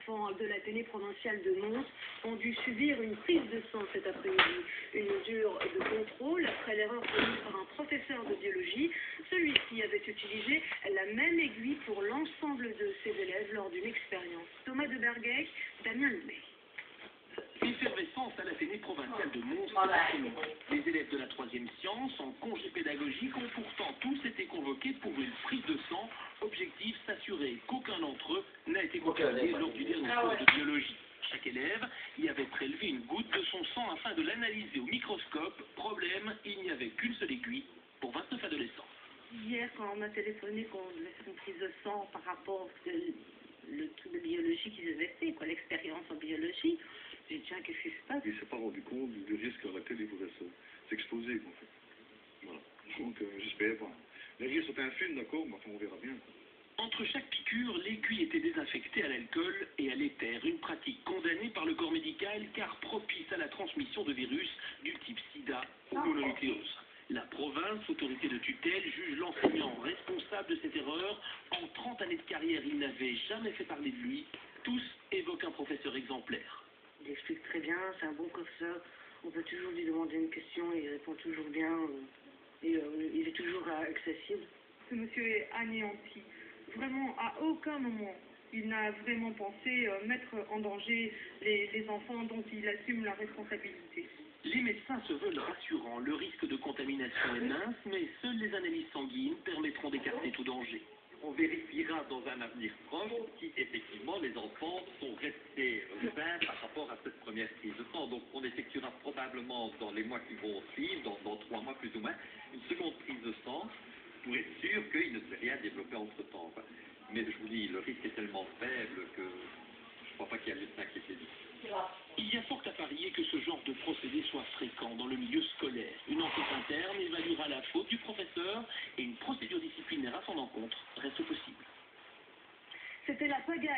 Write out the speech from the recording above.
enfants de l'Athénée provincial de Mons ont dû subir une prise de sang cet après-midi. Une mesure de contrôle après l'erreur commise par un professeur de biologie. Celui-ci avait utilisé la même aiguille pour l'ensemble de ses élèves lors d'une expérience. Thomas de Bergeyck, Damien Lemay. Effervescence à l'Athénée provincial de Mons. Les élèves de la 3e science, en congé pédagogique, ont pourtant tous été convoqués pour une prise de sang. Objectif, s'assurer qu'aucun d'entre eux n'a été contaminé lors du dernier cours de biologie. Chaque élève y avait prélevé une goutte de son sang afin de l'analyser au microscope. Problème, il n'y avait qu'une seule aiguille pour 29 adolescents. Hier, quand on m'a téléphoné qu'on devait faire une prise de sang par rapport le truc de biologie qu'ils avaient fait, l'expérience en biologie, j'ai dit, tiens, qu'est-ce qui se passe? Il ne s'est pas rendu compte du risque qu'auraient été les professeurs. S'exposer, en fait. Voilà. Donc, j'espère pas. Les risques sont infimes, d'accord, mais enfin, on verra bien. Entre chaque piqûre, l'aiguille était désinfectée à l'alcool et à l'éther, une pratique condamnée par le corps médical car propice à la transmission de virus du type sida ou mononucléose. La province, autorité de tutelle, juge l'enseignant responsable de cette erreur. En 30 années de carrière, il n'avait jamais fait parler de lui. Tous évoquent un professeur exemplaire. Il explique très bien, c'est un bon professeur. On peut toujours lui demander une question et il répond toujours bien. Il est toujours accessible. Ce monsieur est anéanti. Vraiment, à aucun moment, il n'a vraiment pensé mettre en danger les enfants dont il assume la responsabilité. Les médecins se veulent rassurants. Le risque de contamination est mince, mais seules les analyses sanguines permettront d'écarter tout danger. On vérifiera dans un avenir proche si effectivement les enfants sont restés sains par rapport à cette première prise de sang. Donc on effectuera probablement dans les mois qui vont suivre, dans 3 mois plus ou moins, une seconde prise de sang pour être sûr qu'il ne s'est rien développé entre-temps. Mais je vous dis, le risque est tellement faible que je ne crois pas qu'il y a lieu de s'inquiéter. Il y a fort à parier que ce genre de procédé soit fréquent dans le milieu scolaire. Une enquête interne évaluera la faute du professeur et une procédure disciplinaire à son encontre reste possible. C'était la pagaille.